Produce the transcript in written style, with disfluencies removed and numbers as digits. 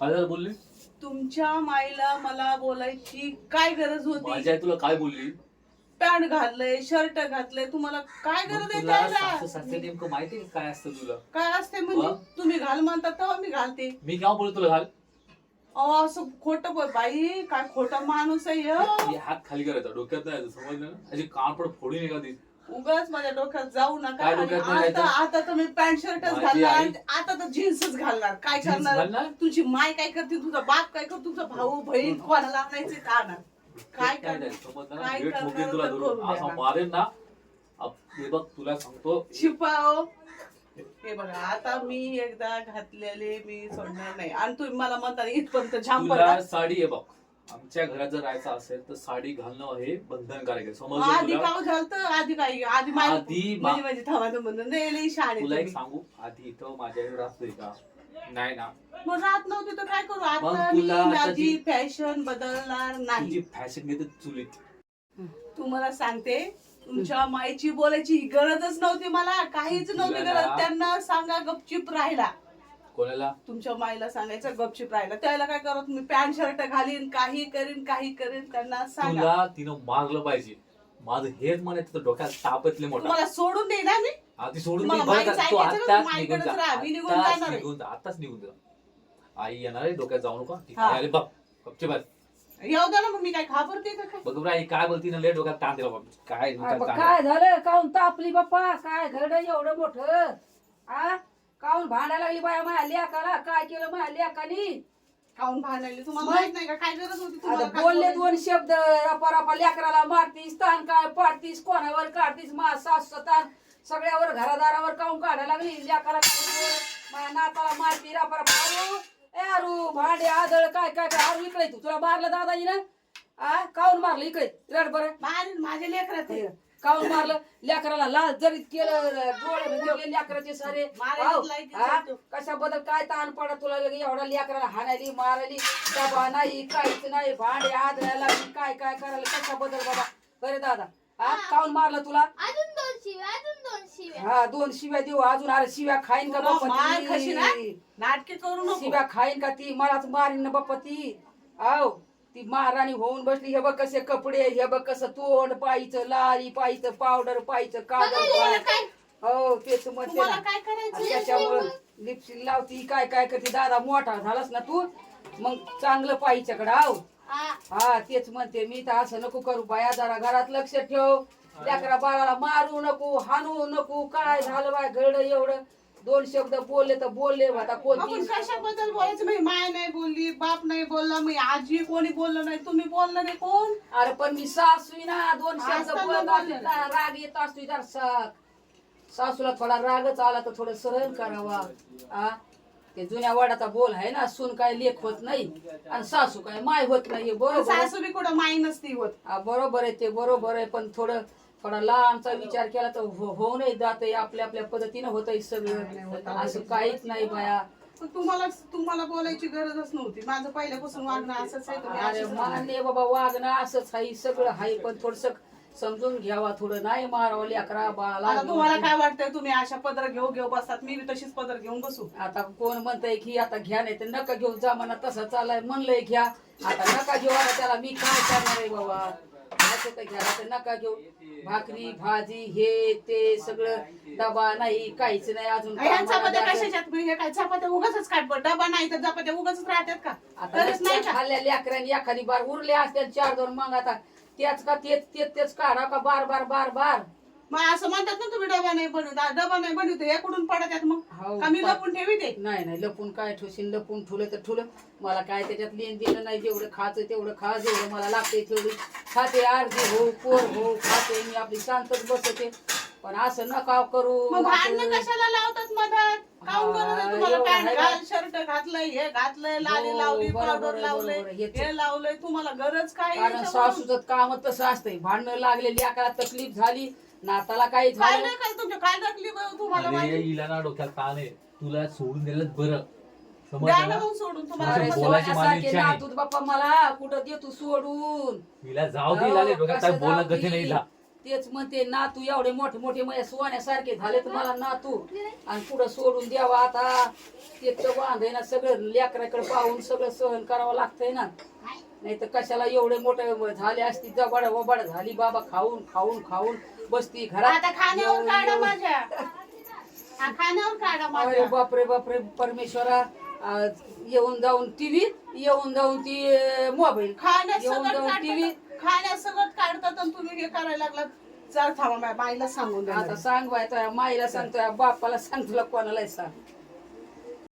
काय झालं बोलली? तुमच्या माईला मला बोलायची काय गरज होती? माझी आई तुला काय बोलली? पॅन्ट घातलंय, शर्ट घातलंय, तुम्हाला काय गरज आहे तुला त्याला? सासू सासरे नेमकं माहिती आहे काय असतं तुला? काय असते म्हणजे तुम्ही घाल म्हणता तेव्हा मी घालते. मी केव्हा बोलतो तुला घाल? अहो असं खोटं बाई, काय खोटा माणूस आहे ह्यो. हे हात खाली करायचा, डोक्यात नाही यायचं, समजलं ना? अशी कानपड फोडून एखादी. उगाच माझ्या डोक्यात जाऊ नका. काय आणि डोक्यात नाही आता आता तर मी पॅन्ट शर्टच माझी घालणार, आई- आता तर जीन्सच घालणार. काय जीन्स करणार? घालणार? तुझी माय काय करते, तुझा बाप काय करतो, तुझा भाऊ बहीण कोणाला आणायचे का आणणार? काय काय करणार? नाही, समजलं ना? काय वेट करणार ठोकेन तुला तर धरून. करू असं द्या. मारेन ना. हे बघ तुला सांगतो. शिपाओ हे बघा, आता मी एकदा घातलेले मी सोडणार नाही. आणि तुम्ही मला म्हणता इथपर्यंत झांप तुला साडी आहे बघ, आमच्या घरात जर राहायचं असेल तर साडी घालणं हे बंधनकारक आहे, समजलं आधी तुला? काय झालं, आधी काय आधी आधी म्हणजे माझी थांबायचं म्हणून नाही शाळेत तुला एक सांगू, आधी इथं माझ्याकडे राहतोय का? नाही ना. मग राहत नव्हती तर काय करू? मग आता मी तुला आता माझी ती- फॅशन बदलणार नाही. तुझी फॅशन घेते चुलीत. तुम्हाला सांगते, तुमच्या माईची बोलायची गरजच नव्हती, मला काहीच नव्हती तुला गरज. ना- त्यांना सांगा गपचिप राहिला. कोणाला? तुमच्या माईला सांगायचं गपचिप राहिला. त्याला काय करत मी पॅन्ट शर्ट घालीन, काही करीन त्यांना सांगा. तुला तिनं मारलं पाहिजे. माझं हेच म्हणायचं, तर डोक्यात तापतले मोठा. तुम्हाला सोडून दे ना मी. आधी सोडून तुम्हाला दे, बरं माहीत का? तू ऐकायचं ना, आत्ताच माईकडेच निघून जा. राहा. मी निघून आत्ताच जाणार आहे. निघून जा, आत्ताच निघून जा. आई येणार आहे, डोक्यात जाऊ नका. ती हा. आई आली बघ, गपचे बस. येऊ द्या ना, मग मी काय घाबरते का काय? बघ बरं, आई काय बोलती ना, लय डोक्यात ताण दिला बाबा. काय डोक्यात ताण काय झालं? काऊन तापली बाप्पा? काय घरडं एवढं मोठं? आ काऊन भांडायला लागली बाया माझ्या लेकाला? काय केलं माझ्या लेकानी? खाऊन भांडायले तुम्हाला मग? माहित नाही का काय गरज होती तुम्हाला? आता काय बोलले बोलायची? दोन शब्द, रपा रपा लेकराला मारतीस, ताण काय पाडतीस, कोणावर काढतीस, मा सासू ताण सगळ्यावर घरादारावर काऊन काढायला लागली. लेकाला माझ्या नाताला मारती, रपा रपा. अरू ए अरू, भांडे आदळ काय काय काय. अरू इकडे तू, तुला मारलं दादाजी ना? आ काऊन मारलं? इकडे रड बरं. माझ्या लेकरात आहे. काऊन मारलं? लेकराला लाल जरीत केलं, डोळे भरले लेकराचे सारे. मारायलाच लायकीचं हा? आहे तो. कशाबद्दल काय ताण पडत तुला लगे एवढा लेकराला हाणायली मारायली? डबा नाही, काहीच नाही, भांडे आदळायला लागली, काय काय करायला? कशाबद्दल बाबा? बरे दादा, हा काऊन मारलं तुला? अजून दोन शिव्या हा 2 शिव्या देऊ अजून? अरे शिव्या खाईन का तुला बाप्पा मार खाशील ना? ती? नाटके करू नको. शिव्या खाईन का ती? मलाच मारीन ना बाप्पा ती. आव ती महाराणी होऊन बसली. हे बघ कसे कपडे, हे बघ कसं तोंड पायचं, लाली पायचं, पावडर पायचं, काजल बघायला पाय. हो तेच म्हणते तुम्हाला ना. काय करायचं? त्याच्यामुळं लिपस्टिक लावती, काय काय करते. दादा मोठा झालास ना तू, मग चांगलं पाहिच्याकडं. आव हा तेच म्हणते मी, तर असं नको करू बाया. जरा घरात लक्ष ठेव. लेकरा बाळाला मारू नको, हाणू नको. काय झालं बाय घरडं एवढं? 2 शब्द बोलले तर बोलले. आता कोणती आपण कशाबद्दल बोलायचं? मी माय नाही बोलली, बाप नाही बोलला, मी आजी कोणी बोललं नाही, तुम्ही बोललं नाही कोण? अरे पण मी सासू ना, 2 शब्द असताना बोलत बोलले. असते ना, राग येत असतो जरा. सासूला थोडा रागच आला तर थोडं सरळ करावा. आ ते जुन्या वाडाचा बोल आहे ना, सून काय लेख होत नाही आणि सासू काय माय होत नाही. हे बरोबर आहे. सासू बी कुठं माई नसती होत. बरोबर आहे, ते बरोबर आहे. पण थोडा लांबचा विचार केला तर होऊ नाही जात. आपल्या आपल्या पद्धतीनं होतंय सगळं. असं काहीच नाही बाया. पण तुम्हाला बोलायची गरजच नव्हती. माझं पहिल्यापासून वागणं असंच आहे. तुम्ही अरे अशीच राहणार. मान्य बाबा, वागणं असंच आहे, सगळं आहे. पण थोडस समजून घ्यावा, थोडं नाही मारावं लेकरा बाळाला. आता तुम्हाला काय वाटतंय? तुम्ही अशा पदर घेऊ बसतात, मी बी तशीच पदर घेऊन बसू? आता कोण म्हणतंय की आता घ्या, नाही तर नका घेऊन जा. म्हणा तसं चालाय, म्हणलंय घ्या, आता नका घेऊ. आता त्याला मी काय करणार आहे बाबा? घ्यायचं तर घ्या, तर नका घेऊ. भाकरी भाजी हे ते सगळं, डबा नाही, काहीच नाही. अजून ह्या कामाला चपात्या जायचं. कशाच्यात? हे काय चपात्या उगाच काय डबा नाही तर चपात्या उगाच राहतात का? आता तरच नाही रस्त्यात का? खाल्ल्या लेकरांनी एखादी बार उरले असत्या 4-2, मग आता त्याच का तेच काढा का बार मग असं म्हणतात ना, तुम्ही डबा नाही बनवत याकडून पडतात मग. हो, का मी पण- लपून ठेवी ते? नाही लपून काय ठेवशील? लपून ठुलं तर ठुलं. मला काय त्याच्यात लेन देणं नाही. जेवढं खायचं तेवढं खा, जेवढं मला लागते तेवढी खाते. अर्धी हो पोर हो खाते, मी आपली शांतच बसते. पण असं नका करू. मग भांडणं कशाला लावतात मधात? काऊन गरज आहे तुम्हाला? एवढं पॅन्ट आहे घाल, का? शर्ट घातलंय, हे घातलंय, लाली हो, लावली, बरोबर पावडर आहे, लावलंय, बरोबर आहे. हे लावलंय, तुम्हाला गरज काय? कारण याच्यावरून? सासूचं काम तसं असतंय. भांडणं लागले, लेकराला तकलीफ झाली, नाताला काही काय झालं. नाही काय तुमच्या काय टाकली तुम्हाला अरे माहिती? हिला ना डोक्यात ताण आहे, तुला सोडून दिलं बरं. द्या समजलं ना ना? मग सोडून. अरे तुम्हाला बोलायची कसं- माझी सोन्यासारखे इच्छा नाही. नातूत बाप्पा, मला कुठं दे तू सोडून. हिला जाऊ दे, हिला लय डोक्यात काय कसं बोलणं जाऊ गती नाही दे? हिला. तेच म्हणते नातू एवढे मोठे मोठे माझ्या सोन्यासारखे झाले तर मला नातू आणि पुढं सोडून द्यावा आता ते तर बांध ना सगळं लेकराकडे पाहून सगळं सहन करावं लागतंय ना नाही तर कशाला एवढे मोठे झाले असती जबड वबड झाली बाबा खाऊन खाऊन खाऊन बसती घरात आता खाण्यावर काढा माझ्या हा, खाण्यावर काढा अरे माझ्या बापरे बापरे परमेश्वरा येऊन जाऊन टीव्ही येऊन जाऊन ती मोबाईल खाण्यात येऊन सगळं जाऊन टीव्ही काढतात खाण्यात सगळं काढतात आणि तुम्ही हे करायला लागलात चल थांबा बाईला सांगून द्या आता सांग बाय तुझ्या माईला सांग तुझ्या बापाला सांग तुला कोणालाही सांग